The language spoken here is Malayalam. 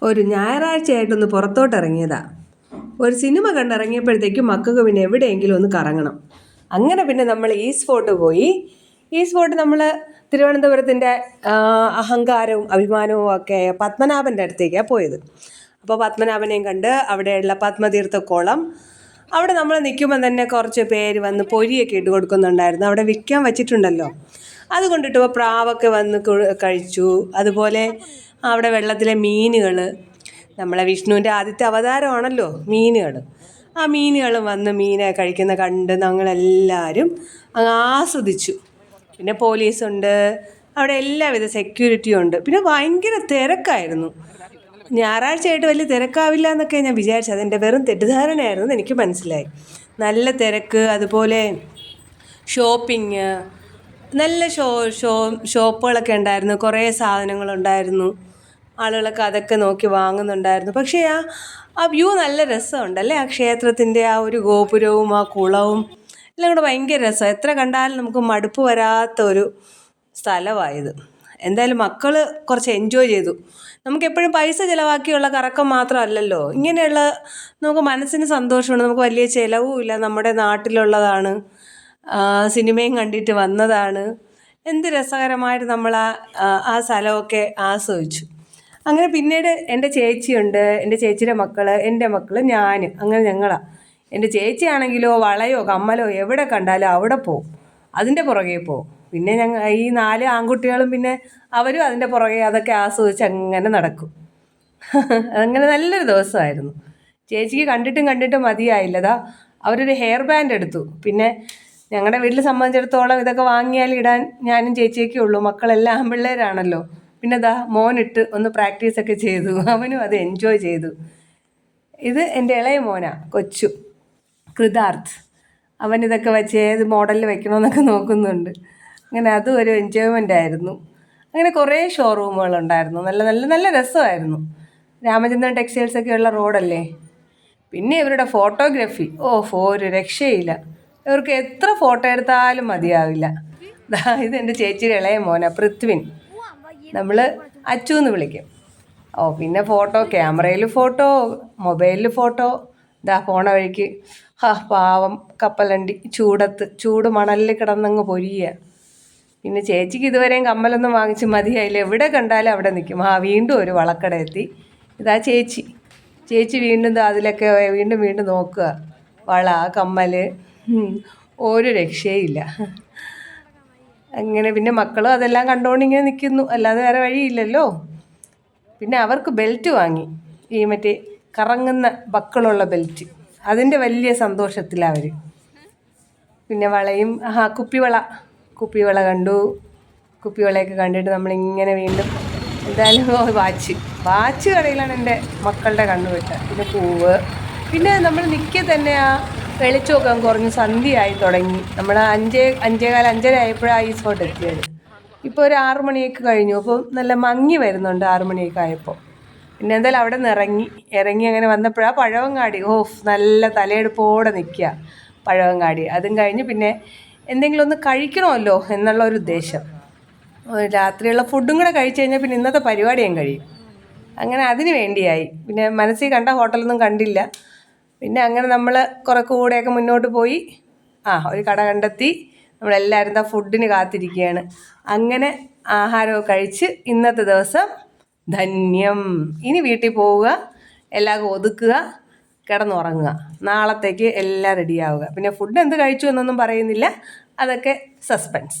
ഒരു ഞായറാഴ്ചയായിട്ടൊന്ന് പുറത്തോട്ടിറങ്ങിയതാ. ഒരു സിനിമ കണ്ടിറങ്ങിയപ്പോഴത്തേക്കും മക്കൾക്ക് പിന്നെ എവിടെയെങ്കിലും ഒന്ന് കറങ്ങണം. അങ്ങനെ പിന്നെ നമ്മൾ ഈസ്റ്റ് ഫോർട്ട് പോയി. ഈസ്റ്റ് ഫോർട്ട് നമ്മൾ തിരുവനന്തപുരത്തിൻ്റെ അഹങ്കാരവും അഭിമാനവും ഒക്കെ പത്മനാഭൻ്റെ അടുത്തേക്കാണ് പോയത്. അപ്പോൾ പത്മനാഭനെയും കണ്ട് അവിടെയുള്ള പത്മതീർത്ഥക്കുളം അവിടെ നമ്മൾ നിൽക്കുമ്പോൾ തന്നെ കുറച്ച് പേര് വന്ന് പൊരിയൊക്കെ ഇട്ട് കൊടുക്കുന്നുണ്ടായിരുന്നു. അവിടെ വിൽക്കാൻ വച്ചിട്ടുണ്ടല്ലോ, അത് കൊണ്ടിട്ട് പ്രാവൊക്കെ വന്ന് കഴിച്ചു. അതുപോലെ അവിടെ വെള്ളത്തിലെ മീനുകൾ, നമ്മളെ വിഷ്ണുവിൻ്റെ ആദ്യത്തെ അവതാരമാണല്ലോ മീനുകൾ. ആ മീനുകൾ വന്ന് മീനെ കഴിക്കുന്ന കണ്ട് ഞങ്ങളെല്ലാവരും അങ്ങ് ആസ്വദിച്ചു. പിന്നെ പോലീസുണ്ട്, അവിടെ എല്ലാവിധ സെക്യൂരിറ്റിയും ഉണ്ട്. പിന്നെ ഭയങ്കര തിരക്കായിരുന്നു. ഞായറാഴ്ചയായിട്ട് വലിയ തിരക്കാവില്ല എന്നൊക്കെ ഞാൻ വിചാരിച്ചത്. അതെൻ്റെ വെറും തെറ്റിദ്ധാരണയായിരുന്നു, എനിക്ക് മനസ്സിലായി. നല്ല തിരക്ക്, അതുപോലെ ഷോപ്പിങ്, നല്ല ഷോപ്പുകളൊക്കെ ഉണ്ടായിരുന്നു. കുറേ സാധനങ്ങളുണ്ടായിരുന്നു. ആളുകളൊക്കെ അതൊക്കെ നോക്കി വാങ്ങുന്നുണ്ടായിരുന്നു. പക്ഷേ ആ വ്യൂ നല്ല രസമുണ്ടല്ലേ. ആ ക്ഷേത്രത്തിൻ്റെ ആ ഒരു ഗോപുരവും ആ കുളവും എല്ലാം കൂടെ ഭയങ്കര രസമാണ്. എത്ര കണ്ടാലും നമുക്ക് മടുപ്പ് വരാത്ത ഒരു സ്ഥലമായത്. എന്തായാലും മക്കൾ കുറച്ച് എൻജോയ് ചെയ്തു. നമുക്കെപ്പോഴും പൈസ ചിലവാക്കിയുള്ള കറക്കം മാത്രമല്ലല്ലോ, ഇങ്ങനെയുള്ള നമുക്ക് മനസ്സിന് സന്തോഷമുണ്ട്. നമുക്ക് വലിയ ചിലവും ഇല്ല, നമ്മുടെ നാട്ടിലുള്ളതാണ്, സിനിമയും കണ്ടിട്ട് വന്നതാണ്. എന്ത് രസകരമായിട്ട് നമ്മൾ ആ സ്ഥലമൊക്കെ ആസ്വദിച്ചു. അങ്ങനെ പിന്നീട് എൻ്റെ ചേച്ചിയുണ്ട്, എൻ്റെ ചേച്ചിയുടെ മക്കൾ, എൻ്റെ മക്കൾ, ഞാൻ, അങ്ങനെ ഞങ്ങളാണ്. എൻ്റെ ചേച്ചിയാണെങ്കിലോ വളയോ കമ്മലോ എവിടെ കണ്ടാലും അവിടെ പോവും, അതിൻ്റെ പുറകെ പോവും. പിന്നെ ഈ 4 ആൺകുട്ടികളും പിന്നെ അവരും അതിൻ്റെ പുറകെ അതൊക്കെ ആസ്വദിച്ച് അങ്ങനെ നടക്കും. അങ്ങനെ നല്ലൊരു ദിവസമായിരുന്നു. ചേച്ചിക്ക് കണ്ടിട്ടും മതിയായില്ലതാ. അവരൊരു ഹെയർ ബാൻഡ് എടുത്തു. പിന്നെ ഞങ്ങളുടെ വീട്ടിൽ സംബന്ധിച്ചിടത്തോളം ഇതൊക്കെ വാങ്ങിയാൽ ഇടാൻ ഞാനും ചേച്ചിയൊക്കെ ഉള്ളൂ. മക്കളെല്ലാം ആൺപിള്ളേരാണല്ലോ. പിന്നെ മോനിട്ട് ഒന്ന് പ്രാക്ടീസൊക്കെ ചെയ്തു. അവനും അത് എൻജോയ് ചെയ്തു. ഇത് എൻ്റെ ഇളയ മോനാ, കൊച്ചു കൃതാർത്ഥ്. അവനിതൊക്കെ വെച്ച് ഏത് മോഡലിൽ വെക്കണമെന്നൊക്കെ നോക്കുന്നുണ്ട്. അങ്ങനെ അതും ഒരു എൻജോയ്മെൻ്റ് ആയിരുന്നു. അങ്ങനെ കുറേ ഷോറൂമുകളുണ്ടായിരുന്നു. നല്ല നല്ല നല്ല രസമായിരുന്നു. രാമചന്ദ്രൻ ടെക്സ്റ്റൈൽസൊക്കെ ഉള്ള റോഡല്ലേ. പിന്നെ ഇവരുടെ ഫോട്ടോഗ്രാഫി ഒരു രക്ഷയില്ല. ഇവർക്ക് എത്ര ഫോട്ടോ എടുത്താലും മതിയാവില്ല. ഇതെൻ്റെ ചേച്ചിയുടെ ഇളയ മോനാ, പൃഥ്വിൻ. നമ്മൾ അച്ചു എന്ന് വിളിക്കും. പിന്നെ ക്യാമറയിൽ ഫോട്ടോ, മൊബൈലിൽ ഫോട്ടോ. പോണ വഴിക്ക് പാവം കപ്പലണ്ടി ചൂട് മണലിൽ കിടന്നങ്ങ് പൊരിയുക. പിന്നെ ചേച്ചിക്ക് ഇതുവരെയും കമ്മലൊന്നും വാങ്ങിച്ച് മതിയായില്ല. എവിടെ കണ്ടാലും അവിടെ നിൽക്കും. വീണ്ടും ഒരു വളക്കട എത്തി. ഇതാ ചേച്ചി വീണ്ടും അതിലൊക്കെ വീണ്ടും നോക്കുക. വള, കമ്മൽ, ഒരു രക്ഷയില്ല. അങ്ങനെ പിന്നെ മക്കളും അതെല്ലാം കണ്ടുകൊണ്ടിങ്ങനെ നിൽക്കുന്നു, അല്ലാതെ വേറെ വഴിയില്ലല്ലോ. പിന്നെ അവർക്ക് ബെൽറ്റ് വാങ്ങി, ഈ മറ്റേ കറങ്ങുന്ന ബക്കളുള്ള ബെൽറ്റ്. അതിൻ്റെ വലിയ സന്തോഷത്തിലാണ് അവർ. പിന്നെ വളയും കുപ്പിവള കണ്ടു. കുപ്പിവളയൊക്കെ കണ്ടിട്ട് നമ്മളിങ്ങനെ വീണ്ടും എന്തായാലും വാച്ച് കടയിലാണ് എൻ്റെ മക്കളുടെ കണ്ണുവിട്ടത്. പിന്നെ പൂവ്. പിന്നെ നമ്മൾ തന്നെ ആ വെളിച്ചമൊക്കെ കുറഞ്ഞ് സന്ധ്യയായി തുടങ്ങി. നമ്മൾ 5:15 ആയപ്പോഴാണ് ഈ സ്പോട്ട് എത്തിയത്. ഇപ്പോൾ ഒരു 6 മണിയൊക്കെ കഴിഞ്ഞു. അപ്പോൾ നല്ല മങ്ങി വരുന്നുണ്ട് 6 മണിയൊക്കെ ആയപ്പോൾ. പിന്നെ എന്തായാലും അവിടെ നിന്ന് ഇറങ്ങി അങ്ങനെ വന്നപ്പോഴാണ് പഴവങ്ങാടി. നല്ല തലയെടുപ്പോടെ നിൽക്കുക പഴവങ്ങാടി. അതും കഴിഞ്ഞ് പിന്നെ എന്തെങ്കിലും ഒന്ന് കഴിക്കണമല്ലോ എന്നുള്ള ഒരു ഉദ്ദേശം. രാത്രിയുള്ള ഫുഡും കൂടെ കഴിച്ച് കഴിഞ്ഞാൽ പിന്നെ ഇന്നത്തെ പരിപാടിയും കഴിയും. അങ്ങനെ അതിന് വേണ്ടിയായി. പിന്നെ മനസ്സിൽ കണ്ട ഹോട്ടലൊന്നും കണ്ടില്ല. പിന്നെ അങ്ങനെ നമ്മൾ കുറെ കൂടെയൊക്കെ മുന്നോട്ട് പോയി ഒരു കട കണ്ടെത്തി. നമ്മളെല്ലാവരും ഫുഡിന് കാത്തിരിക്കുകയാണ്. അങ്ങനെ ആഹാരമൊക്കെ കഴിച്ച് ഇന്നത്തെ ദിവസം ധന്യം. ഇനി വീട്ടിൽ പോവുക, എല്ലാം ഒതുക്കുക, കിടന്നുറങ്ങുക. നാളത്തേക്ക് എല്ലാം റെഡിയാവുക. പിന്നെ ഫുഡ് എന്ത് കഴിച്ചു എന്നൊന്നും പറയുന്നില്ല, അതൊക്കെ സസ്പെൻസ്.